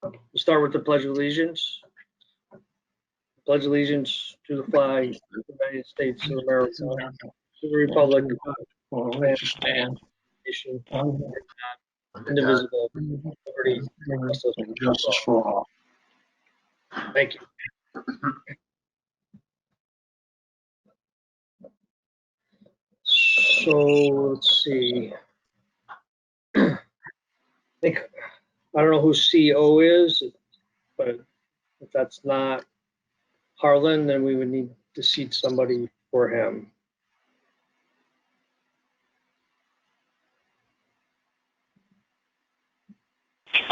We'll start with the Pledge of Allegiance. Pledge allegiance to the flag of the United States of America, to the republic for which it stands, nation, indivisible, liberty, and justice for all. Thank you. So let's see. I don't know who CO is, but if that's not Harlan, then we would need to seat somebody for him.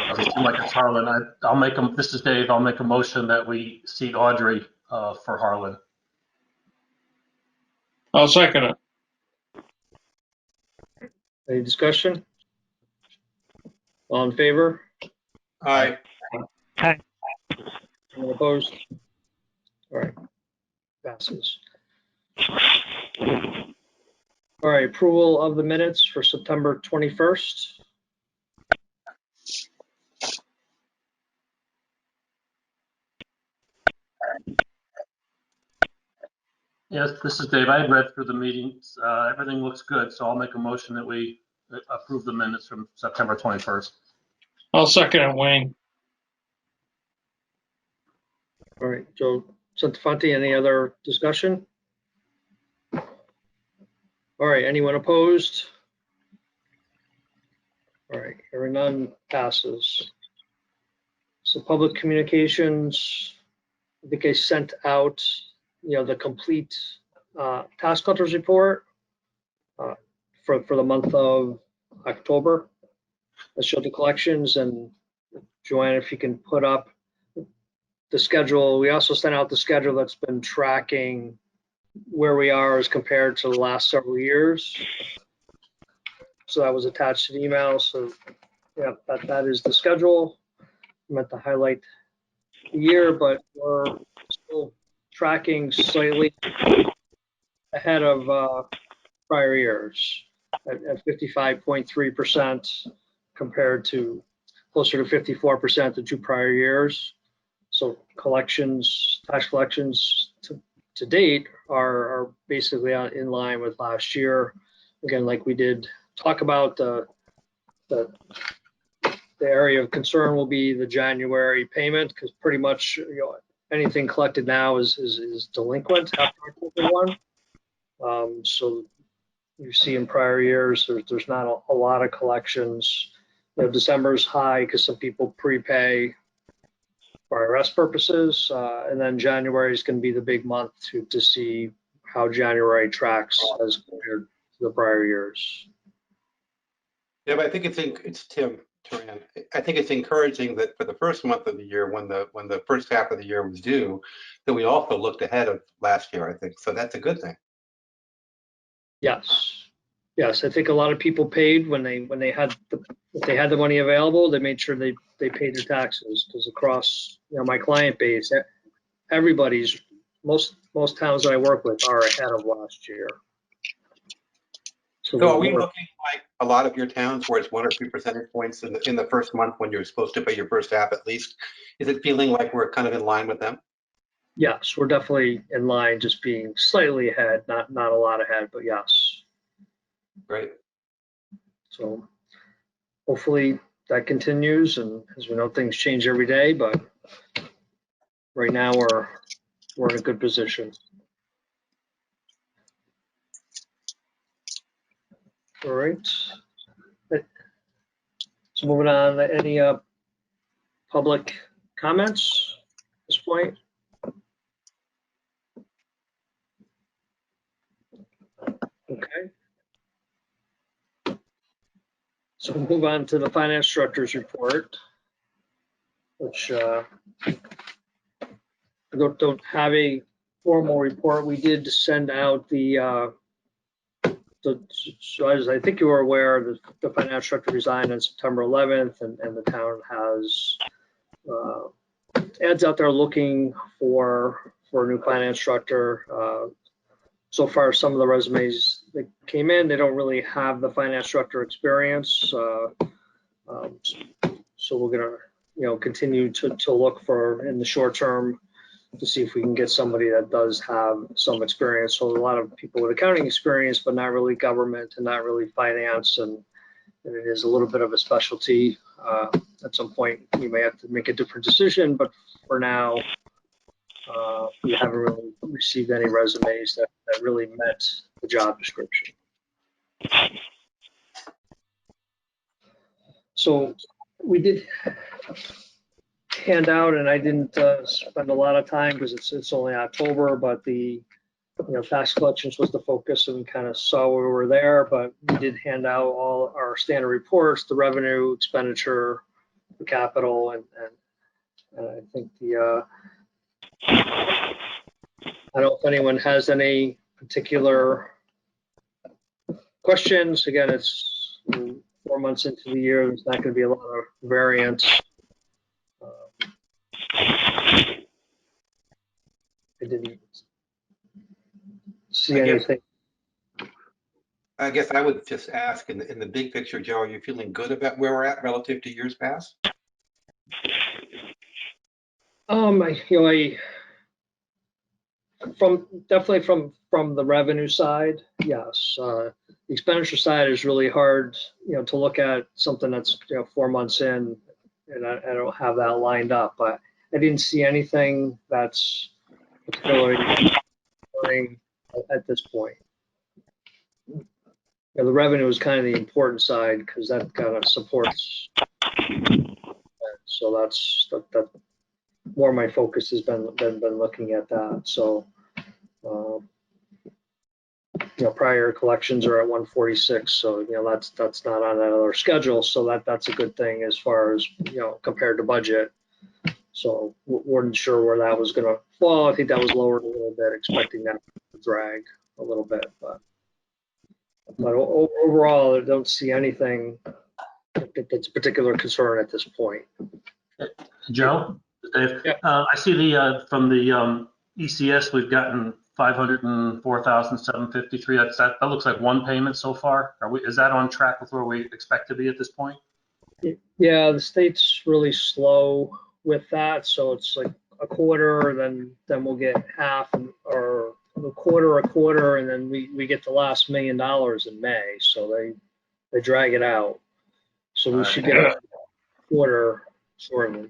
Doesn't seem like it's Harlan. I'll make a, this is Dave. I'll make a motion that we seat Audrey for Harlan. I'll second it. Any discussion? All in favor? Aye. Aye. Anyone opposed? All right, passes. All right, approval of the minutes for September 21st. Yes, this is Dave. I had read through the meetings. Everything looks good, so I'll make a motion that we approve the minutes from September 21st. I'll second it, Wayne. All right, Joe Santafanti, any other discussion? All right, anyone opposed? All right, hearing none, passes. So public communications, I think I sent out, the complete task hunters report for the month of October. I showed the collections, and Joanne, if you can put up the schedule. We also sent out the schedule that's been tracking where we are as compared to the last several years. So that was attached to the email. So yeah, that is the schedule. I meant to highlight the year, but we're still tracking slightly ahead of prior years at 55.3% compared to closer to 54% the two prior years. So collections, tax collections to date are basically in line with last year. Again, like we did talk about, the area of concern will be the January payment, because pretty much anything collected now is delinquent after October 1. So you see in prior years there's not a lot of collections. December's high because some people prepay for IRS purposes, and then January is going to be the big month to see how January tracks as compared to the prior years. Yeah, but I think it's Tim Turan. I think it's encouraging that for the first month of the year, when the first half of the year was due, that we also looked ahead of last year. I think so. That's a good thing. Yes. I think a lot of people paid when they had the money available. They made sure they paid their taxes, because across my client base, most towns that I work with are ahead of last year. So are we looking like a lot of your towns where it's 1 or 2 percentage points in the first month when you're supposed to pay your first half at least? Is it feeling like we're kind of in line with them? Yes, we're definitely in line, just being slightly ahead, not a lot ahead, but yes. Great. So hopefully that continues, and as we know, things change every day, but right now we're in a good position. All right. So moving on, any public comments at this point? Okay. So we'll move on to the finance director's report, which I don't have a formal report. We did send out so as I think you were aware, the finance director resigned on September 11th, and the town has ads out there looking for a new finance director. So far, some of the resumes that came in, they don't really have the finance director experience. So we're gonna continue to look for in the short term to see if we can get somebody that does have some experience. So a lot of people with accounting experience, but not really government and not really finance, and it is a little bit of a specialty. At some point, we may have to make a different decision, but for now, we haven't really received any resumes that really met the job description. So we did hand out, and I didn't spend a lot of time because it's only October, but the tax collections was the focus, and we kind of saw we were there, but we did hand out all our standard reports, the revenue, expenditure, the capital, and I think I don't know if anyone has any particular questions. Again, it's 4 months into the year. There's not going to be a lot of variance. I didn't see anything. I guess I would just ask in the big picture, Joe, are you feeling good about where we're at relative to years past? Definitely from the revenue side, yes. The expenditure side is really hard, to look at something that's 4 months in, and I don't have that lined up. But I didn't see anything that's particularly concerning at this point. The revenue is kind of the important side because that kind of supports. So that's more my focus has been looking at that. So, prior collections are at 146. So, that's not on that other schedule. So that's a good thing as far as, compared to budget. So wasn't sure where that was going to fall. I think that was lowered a little bit, expecting that to drag a little bit, but overall, I don't see anything that's a particular concern at this point. Joe, Dave, Yeah. I see from the ECS we've gotten 504,753. That looks like one payment so far. Is that on track with where we expect to be at this point? Yeah, the state's really slow with that, so it's like a quarter, then we'll get half, or a quarter, and then we get the last $1 million in May. So they drag it out. So we should get a quarter shortly,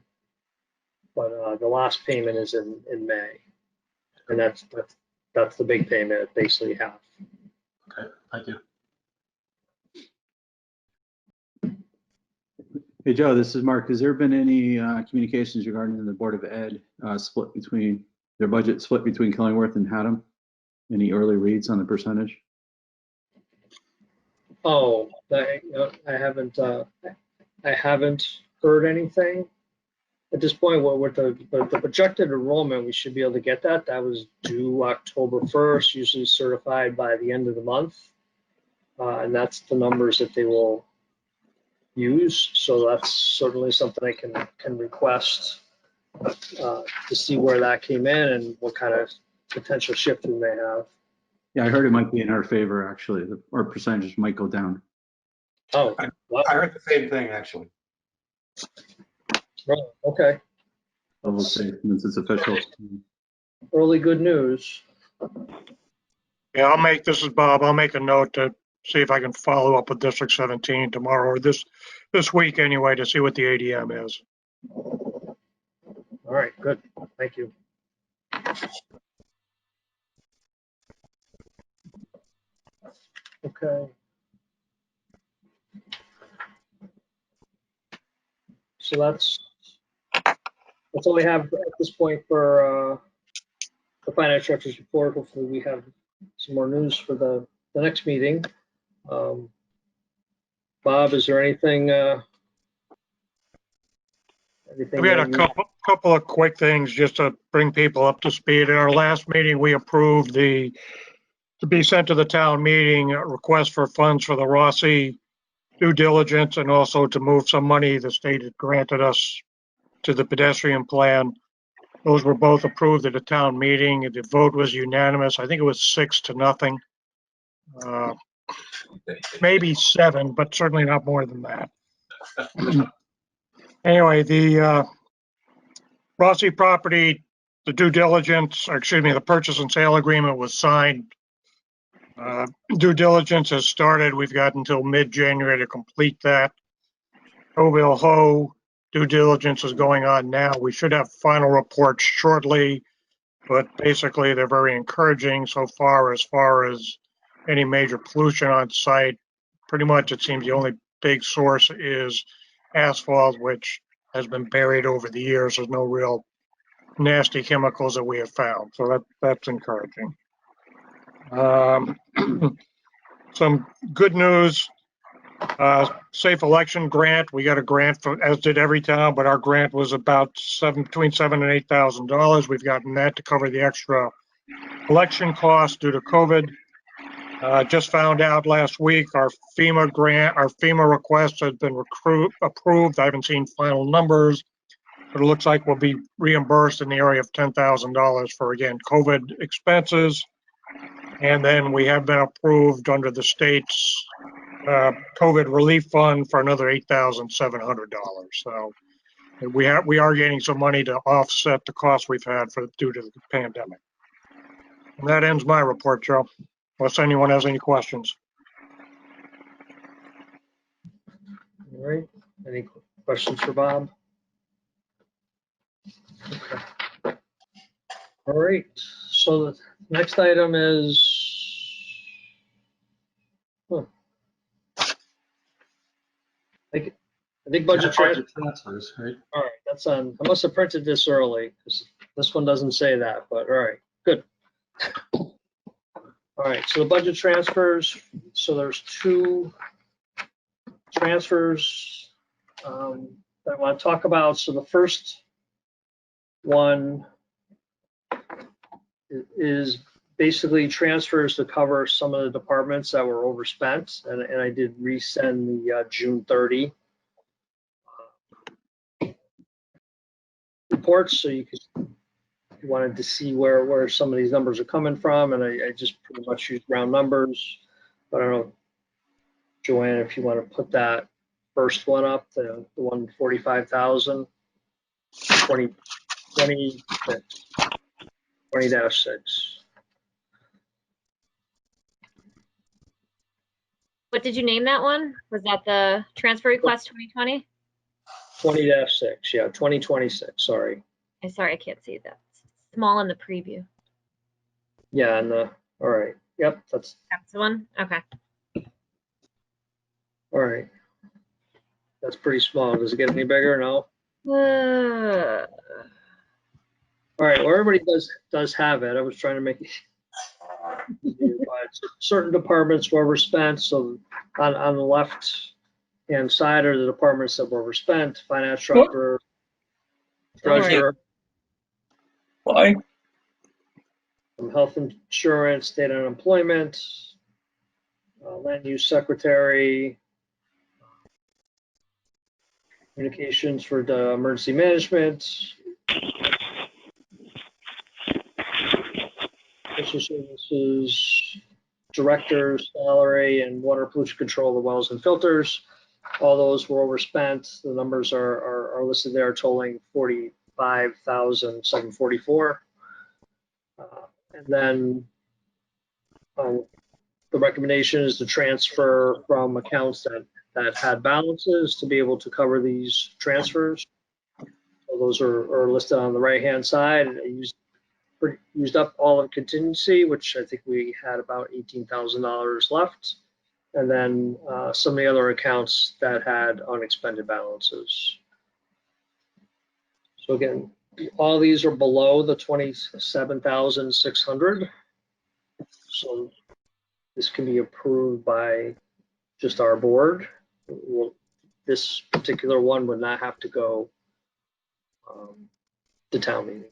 but the last payment is in May, and that's the big payment, basically half. Okay, thank you. Hey, Joe, this is Mark. Has there been any communications regarding the Board of Ed their budget split between Killingworth and Haddam? Any early reads on the percentage? Oh, I haven't heard anything at this point. With the projected enrollment, we should be able to get that. That was due October 1st, usually certified by the end of the month, and that's the numbers that they will use. So that's certainly something I can request to see where that came in and what kind of potential shift we may have. Yeah, I heard it might be in our favor, actually. Our percentages might go down. Oh, wow. I heard the same thing, actually. Right, okay. So we'll see once it's official. Early good news. Yeah, this is Bob. I'll make a note to see if I can follow up with District 17 tomorrow, or this week anyway, to see what the ADM is. All right, good. Thank you. Okay. So that's all we have at this point for the finance director's report. Hopefully we have some more news for the next meeting. Bob, is there anything? We had a couple of quick things just to bring people up to speed. At our last meeting, we approved to be sent to the town meeting a request for funds for the Rossi due diligence, and also to move some money the state had granted us to the pedestrian plan. Those were both approved at a town meeting. The vote was unanimous. I think it was 6-0. Maybe 7, but certainly not more than that. Anyway, the Rossi property, the due diligence, or excuse me, the purchase and sale agreement was signed. Due diligence has started. We've got until mid-January to complete that. Coville Ho due diligence is going on now. We should have final reports shortly, but basically they're very encouraging so far as any major pollution on site. Pretty much it seems the only big source is asphalt, which has been buried over the years. There's no real nasty chemicals that we have found, so that's encouraging. Some good news, safe election grant. We got a grant, for, as did every town, but our grant was about between $7,000 and $8,000. We've gotten that to cover the extra election costs due to COVID. Just found out last week our FEMA request has been approved. I haven't seen final numbers, but it looks like we'll be reimbursed in the area of $10,000 for, again, COVID expenses. And then we have been approved under the state's COVID relief fund for another $8,700. So we are getting some money to offset the costs we've had due to the pandemic. And that ends my report, Joe, unless anyone has any questions. All right. Any questions for Bob? Okay. All right. So the next item is, I think budget transfers, right? All right, that's on. I must have printed this early because this one doesn't say that, but all right, good. All right, so the budget transfers. So there's two transfers that I want to talk about. So the first one is basically transfers to cover some of the departments that were overspent, and I did resend the June 30 reports, so you wanted to see where some of these numbers are coming from, and I just pretty much used round numbers. But I don't know, Joanne, if you want to put that first one up, the 145,000, 20-6. What did you name that one? Was that the transfer request 2020? 20-6, yeah, 2026, sorry. I'm sorry, I can't see that. It's small in the preview. Yeah, and all right, yep, that's the one? Okay. all right. That's pretty small. Does it get any bigger? No? All right, well, everybody does have it. I was trying to make it. Certain departments were overspent, so on the left-hand side are the departments that were overspent: finance director, treasurer, health insurance, state unemployment, land use secretary, communications for the emergency management, social services, director's salary, and water pollution control, the wells and filters. All those were overspent. The numbers are listed there, totaling $45,744. And then the recommendation is to transfer from accounts that had balances to be able to cover these transfers. So those are listed on the right-hand side. I used up all of contingency, which I think we had about $18,000 left. And then some of the other accounts that had unexpended balances. So again, all these are below the 27,600. So this can be approved by just our board. This particular one would not have to go to town meeting.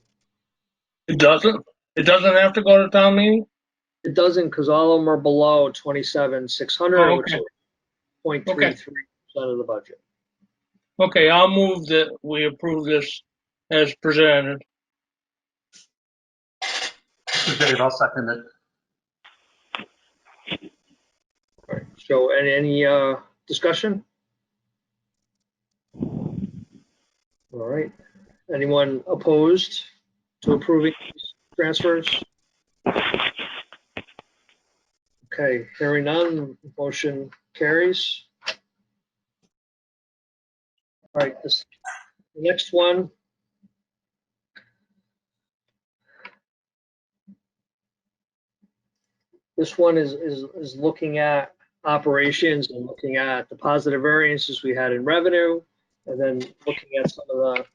It doesn't? It doesn't have to go to town meeting? It doesn't, because all of them are below 27,600, Oh, which okay. is 0.33% of the budget. Okay, I'll move that we approve this as presented. This is Dave, I'll second it. All right. So any discussion? All right. Anyone opposed to approving these transfers? Okay, hearing none, motion carries. All right, the next one. This one is looking at operations and looking at the positive variances we had in revenue, and then looking at some of the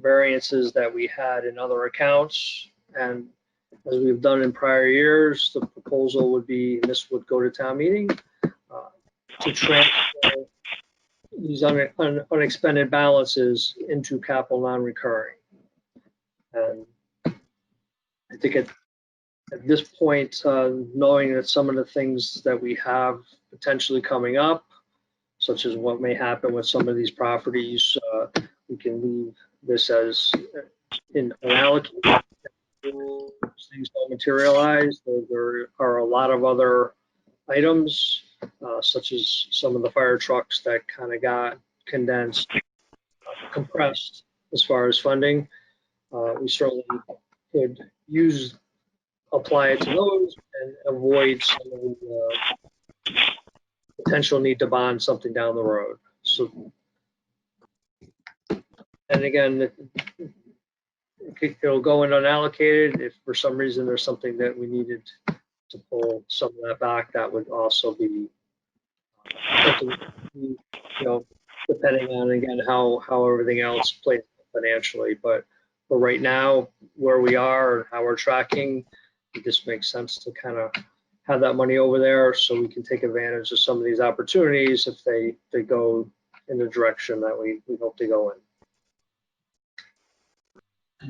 variances that we had in other accounts. And as we've done in prior years, the proposal would be, and this would go to town meeting, to transfer these unexpended balances into capital non-recurring. And I think at this point, knowing that some of the things that we have potentially coming up, such as what may happen with some of these properties, we can leave this as in unallocated. Things don't materialize. There are a lot of other items, such as some of the fire trucks that kind of got condensed, compressed as far as funding. We certainly could apply it to those and avoid some of the potential need to bond something down the road. So, and again, it'll go in unallocated. If for some reason there's something that we needed to pull some of that back, that would also be something, depending on, again, how everything else plays financially. But right now, where we are and how we're tracking, it just makes sense to kind of have that money over there so we can take advantage of some of these opportunities if they go in the direction that we hope to go in.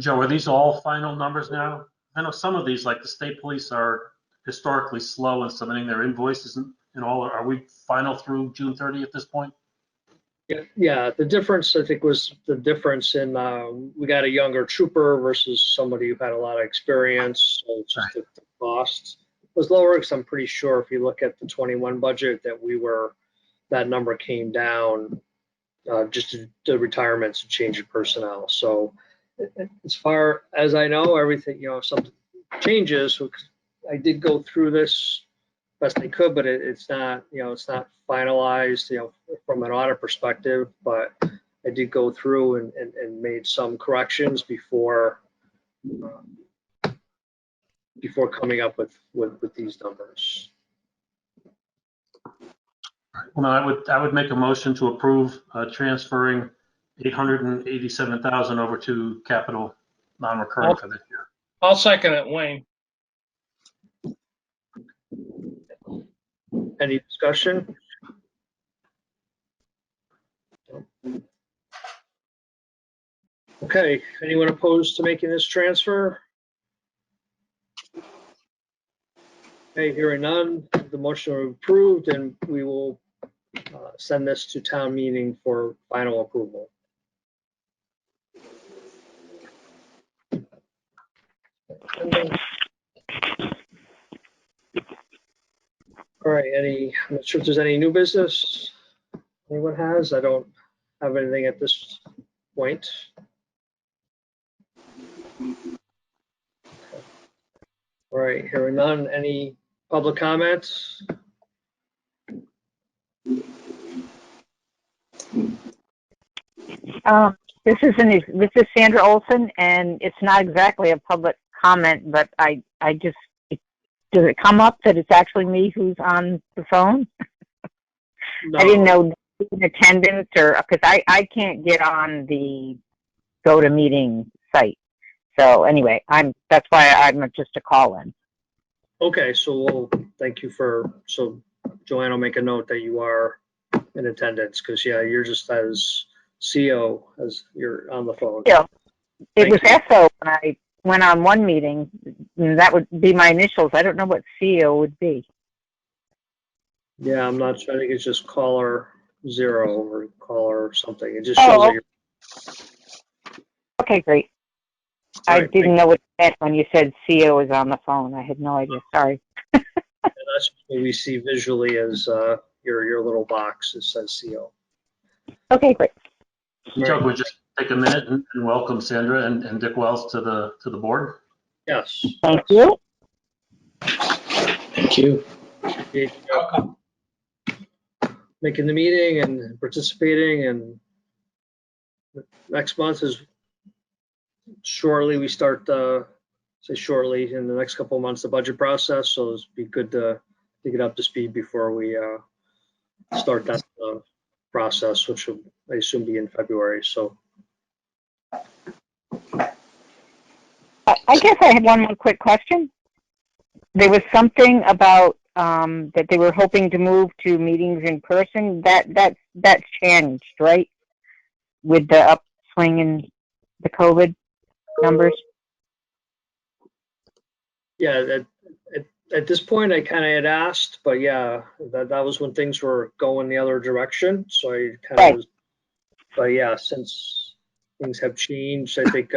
Joe, are these all final numbers now? I know some of these, like the state police, are historically slow in submitting their invoices and all. Are we final through June 30 at this point? Yeah, the difference, I think, was the difference in we got a younger trooper versus somebody who had a lot of experience. So it's just the cost was lower, because I'm pretty sure if you look at the 21 budget that number came down just to the retirements and change of personnel. So as far as I know, everything, if something changes, I did go through this best I could, but it's not, it's not finalized, from an audit perspective, but I did go through and made some corrections before coming up with these numbers. Well, I would make a motion to approve transferring 887,000 over to capital non-recurring for this year. I'll second it, Wayne. Any discussion? Okay, anyone opposed to making this transfer? Okay, hearing none, the motion is approved, and we will send this to town meeting for final approval. All right, I'm not sure if there's any new business anyone has. I don't have anything at this point. All right, hearing none. Any public comments? This is Sandra Olson, and it's not exactly a public comment, but I just, does it come up that it's actually me who's on the phone? No. I didn't know in attendance, or because I can't get on the go to meeting site. So anyway, that's why I'm just a call in. Okay, so thank you so Joanne will make a note that you are in attendance, because you're just as CO as you're on the phone. Yeah, it was Thank SO when I went on one meeting, and that would be my initials. I don't know what CO would be. Yeah, I'm not sure. I think it's just caller 0 or caller something. It just shows that you're. Okay, great. I didn't know what it meant when you said CO was on the phone. I had no idea. Sorry. And that's what we see visually as your little box that says CO. Okay, great. Joe, take a minute and welcome Sandra and Dick Wells to the board. Yes. Thank you. Thank you. Appreciate you making the meeting and participating, and next month is shortly, we start, say shortly, in the next couple of months, the budget process, so it'd be good to get up to speed before we start that process, which will, I assume, be in February, so. I guess I have one more quick question. There was something about that they were hoping to move to meetings in person. That's changed, right? With the upswing in the COVID numbers. Yeah, at this point, I kind of had asked, but yeah, that was when things were going the other direction, so I kind of Right. was, but yeah, since things have changed, I think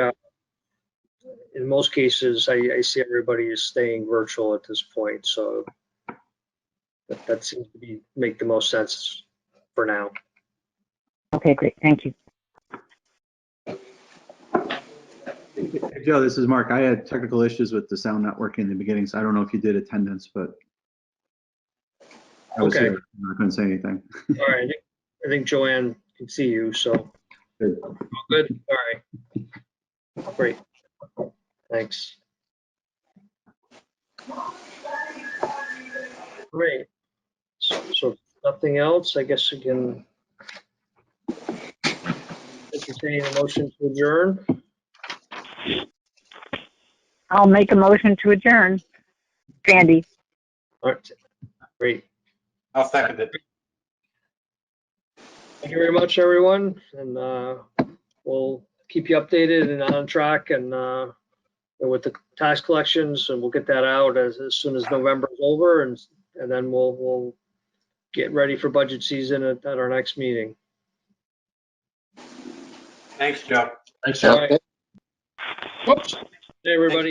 in most cases, I see everybody is staying virtual at this point, so that seems to make the most sense for now. Okay, great. Thank you. Hey, Joe, this is Mark. I had technical issues with the sound not working in the beginning, so I don't know if you did attendance, but I was Okay. here. I couldn't say anything. All right, I think Joanne can see you, so. Good. Good, all right. Great, thanks. Great, so nothing else, I guess we can entertain a motion to adjourn. I'll make a motion to adjourn. Sandy. All right, great. I'll second it. Thank you very much, everyone, and we'll keep you updated and on track, and with the tax collections, and we'll get that out as soon as November is over, and then we'll get ready for budget season at our next meeting. Thanks, Joe. Thanks, Joe. All right. Whoops. Hey, everybody.